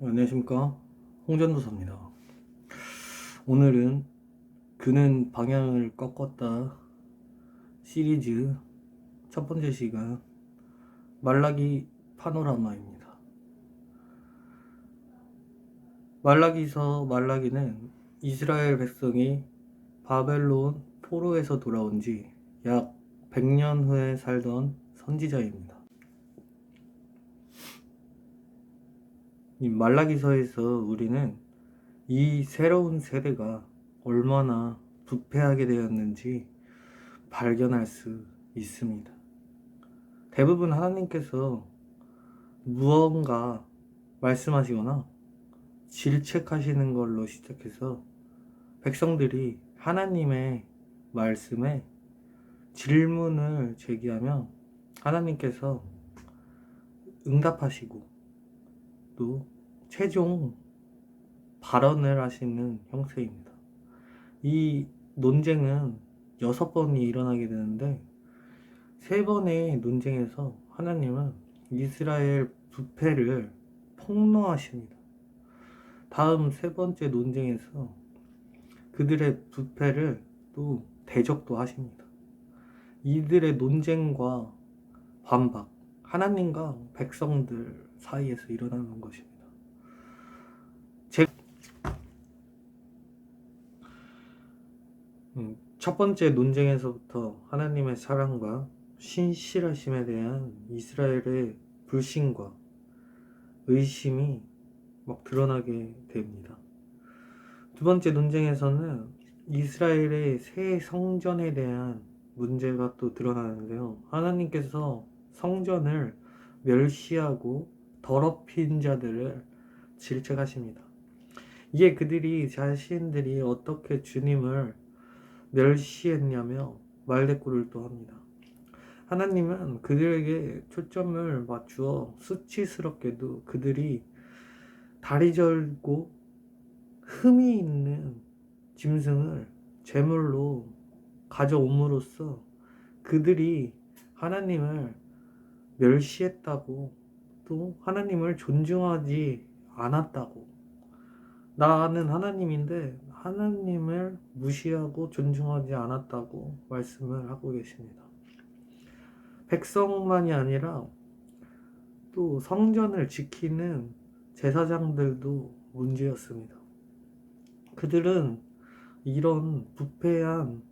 안녕하십니까, 홍전도사입니다. 오늘은 그는 방향을 꺾었다 시리즈 첫 번째 시간 말라기 파노라마입니다. 말라기는 이스라엘 백성이 바벨론 포로에서 돌아온 지 약 100년 후에 살던 선지자입니다. 이 말라기서에서 우리는 이 새로운 세대가 얼마나 부패하게 되었는지 발견할 수 있습니다. 대부분 하나님께서 무언가 말씀하시거나 질책하시는 걸로 시작해서 백성들이 하나님의 말씀에 질문을 제기하면 하나님께서 응답하시고 또 최종 발언을 하시는 형태입니다. 이 논쟁은 6번이 일어나게 되는데 3번의 논쟁에서 하나님은 이스라엘 부패를 폭로하십니다. 다음 3번째 논쟁에서 그들의 부패를 또 대적도 하십니다. 이들의 논쟁과 반박, 하나님과 백성들 사이에서 일어나는 것입니다. 첫 번째 논쟁에서부터 하나님의 사랑과 신실하심에 대한 이스라엘의 불신과 의심이 막 드러나게 됩니다. 두 번째 논쟁에서는 이스라엘의 새 성전에 대한 문제가 또 드러나는데요. 하나님께서 성전을 멸시하고 더럽힌 자들을 질책하십니다. 이에 그들이 자신들이 어떻게 주님을 멸시했냐며 말대꾸를 또 합니다. 하나님은 그들에게 초점을 맞추어 수치스럽게도 그들이 다리 절고 흠이 있는 짐승을 제물로 가져옴으로써 그들이 하나님을 멸시했다고 또 하나님을 존중하지 않았다고, 나는 하나님인데 하나님을 무시하고 존중하지 않았다고 말씀을 하고 계십니다. 백성만이 아니라 또 성전을 지키는 제사장들도 문제였습니다. 그들은 이런 부패한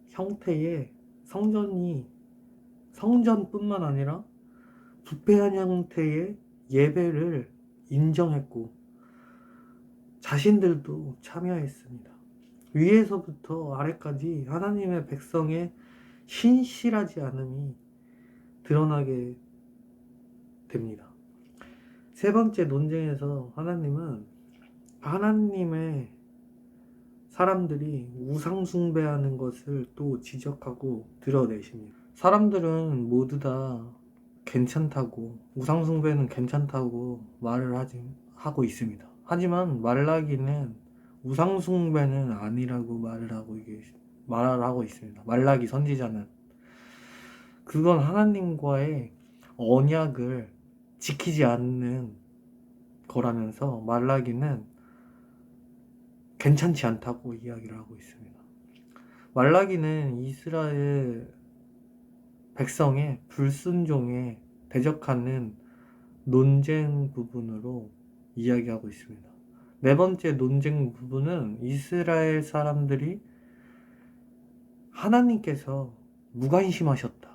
형태의 성전뿐만 아니라 부패한 형태의 예배를 인정했고 자신들도 참여했습니다. 위에서부터 아래까지 하나님의 백성의 신실하지 않음이 드러나게 됩니다. 세 번째 논쟁에서 하나님은 하나님의 사람들이 우상숭배하는 것을 또 지적하고 드러내십니다. 사람들은 모두 다 괜찮다고, 우상숭배는 괜찮다고 말을 하고 있습니다. 하지만 말라기는 우상숭배는 아니라고 말을 하고 있습니다. 말라기 선지자는 그건 하나님과의 언약을 지키지 않는 거라면서 말라기는 괜찮지 않다고 이야기를 하고 있습니다. 말라기는 이스라엘 백성의 불순종에 대적하는 논쟁 부분으로 이야기하고 있습니다. 네 번째 논쟁 부분은 이스라엘 사람들이 하나님께서 무관심하셨다.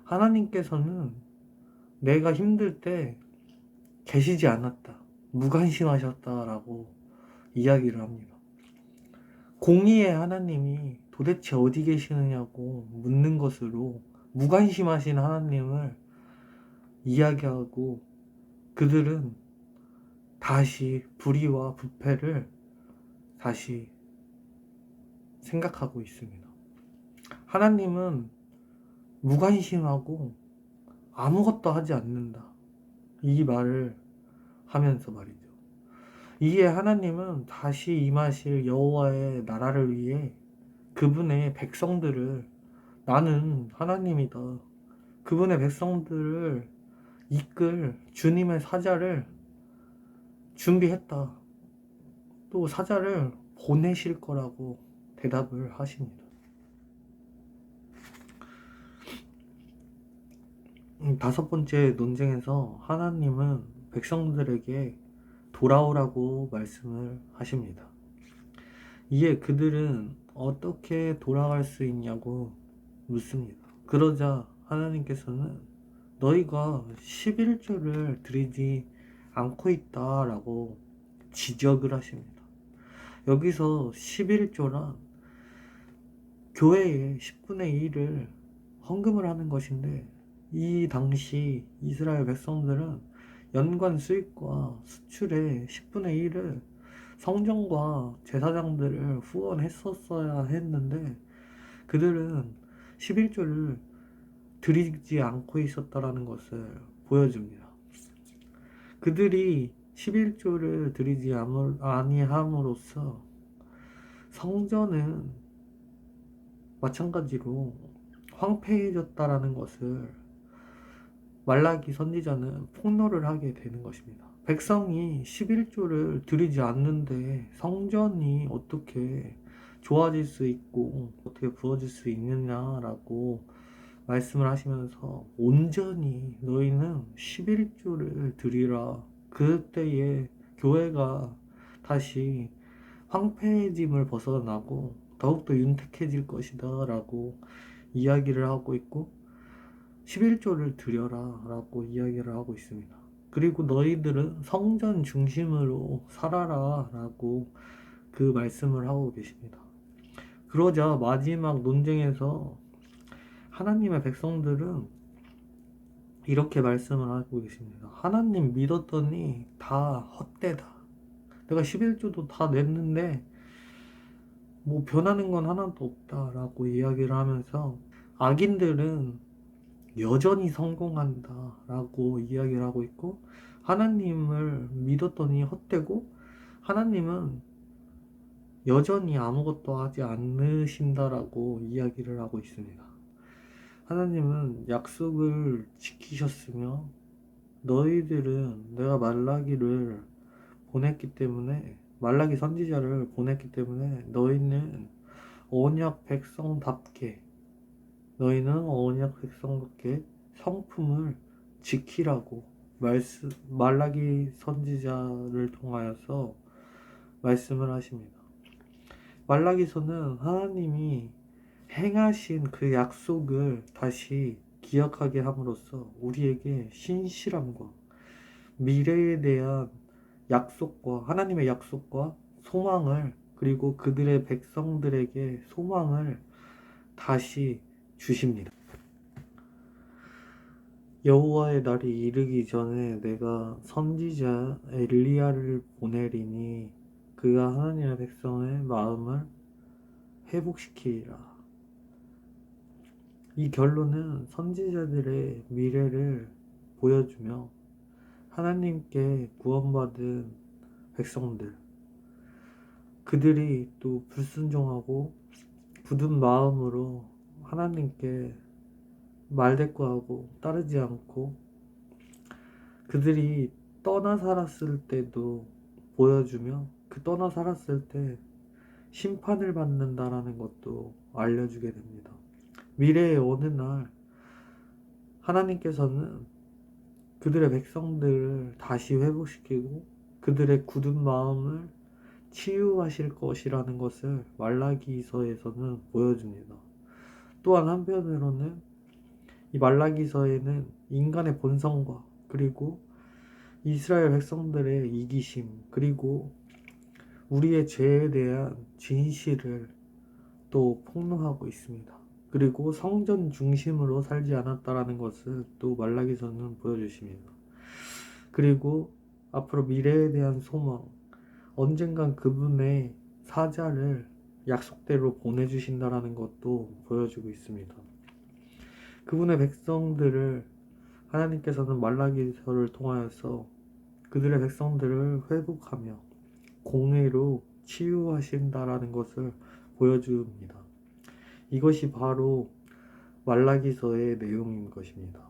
하나님께서는 내가 힘들 때 계시지 않았다. 무관심하셨다라고 이야기를 합니다. 공의의 하나님이 도대체 어디 계시느냐고 묻는 것으로 무관심하신 하나님을 이야기하고 그들은 다시 불의와 부패를 다시 생각하고 있습니다. 하나님은 무관심하고 아무것도 하지 않는다. 이 말을 하면서 말이죠. 이에 하나님은 다시 임하실 여호와의 나라를 위해 그분의 백성들을, 나는 하나님이다, 그분의 백성들을 이끌 주님의 사자를 준비했다. 또 사자를 보내실 거라고 대답을 하십니다. 다섯 번째 논쟁에서 하나님은 백성들에게 돌아오라고 말씀을 하십니다. 이에 그들은 어떻게 돌아갈 수 있냐고 묻습니다. 그러자 하나님께서는 너희가 11조를 드리지 않고 있다라고 지적을 하십니다. 여기서 11조란 교회의 10분의 1을 헌금을 하는 것인데, 이 당시 이스라엘 백성들은 연간 수입과 수출의 10분의 1을 성전과 제사장들을 후원했었어야 했는데, 그들은 11조를 드리지 않고 있었다라는 것을 보여줍니다. 그들이 11조를 드리지 아니함으로써 성전은 마찬가지로 황폐해졌다라는 것을 말라기 선지자는 폭로를 하게 되는 것입니다. 백성이 11조를 드리지 않는데 성전이 어떻게 좋아질 수 있고 어떻게 부어질 수 있느냐라고 말씀을 하시면서 온전히 너희는 11조를 드리라. 그때에 교회가 다시 황폐해짐을 벗어나고 더욱더 윤택해질 것이다 라고 이야기를 하고 있고, 11조를 드려라 라고 이야기를 하고 있습니다. 그리고 너희들은 성전 중심으로 살아라 라고 그 말씀을 하고 계십니다. 그러자 마지막 논쟁에서 하나님의 백성들은 이렇게 말씀을 하고 계십니다. 하나님 믿었더니 다 헛되다. 내가 11조도 다 냈는데 뭐 변하는 건 하나도 없다 라고 이야기를 하면서 악인들은 여전히 성공한다 라고 이야기를 하고 있고, 하나님을 믿었더니 헛되고 하나님은 여전히 아무것도 하지 않으신다라고 이야기를 하고 있습니다. 하나님은 약속을 지키셨으며 너희들은 내가 말라기를 보냈기 때문에, 말라기 선지자를 보냈기 때문에 너희는 언약 백성답게 성품을 지키라고 말라기 선지자를 통하여서 말씀을 하십니다. 말라기서는 하나님이 행하신 그 약속을 다시 기억하게 함으로써 우리에게 신실함과 미래에 대한 약속과 하나님의 약속과 소망을, 그리고 그들의 백성들에게 소망을 다시 주십니다. 여호와의 날이 이르기 전에 내가 선지자 엘리야를 보내리니 그가 하나님의 백성의 마음을 회복시키리라. 이 결론은 선지자들의 미래를 보여주며 하나님께 구원받은 백성들, 그들이 또 불순종하고 굳은 마음으로 하나님께 말대꾸하고 따르지 않고 그들이 떠나 살았을 때도 보여주며, 그 떠나 살았을 때 심판을 받는다라는 것도 알려주게 됩니다. 미래의 어느 날 하나님께서는 그들의 백성들을 다시 회복시키고 그들의 굳은 마음을 치유하실 것이라는 것을 말라기서에서는 보여줍니다. 또한 한편으로는 이 말라기서에는 인간의 본성과 그리고 이스라엘 백성들의 이기심, 그리고 우리의 죄에 대한 진실을 또 폭로하고 있습니다. 그리고 성전 중심으로 살지 않았다라는 것을 또 말라기서는 보여주십니다. 그리고 앞으로 미래에 대한 소망, 언젠간 그분의 사자를 약속대로 보내주신다라는 것도 보여주고 있습니다. 그분의 백성들을 하나님께서는 말라기서를 통하여서 그들의 백성들을 회복하며 공의로 치유하신다라는 것을 보여줍니다. 이것이 바로 말라기서의 내용인 것입니다.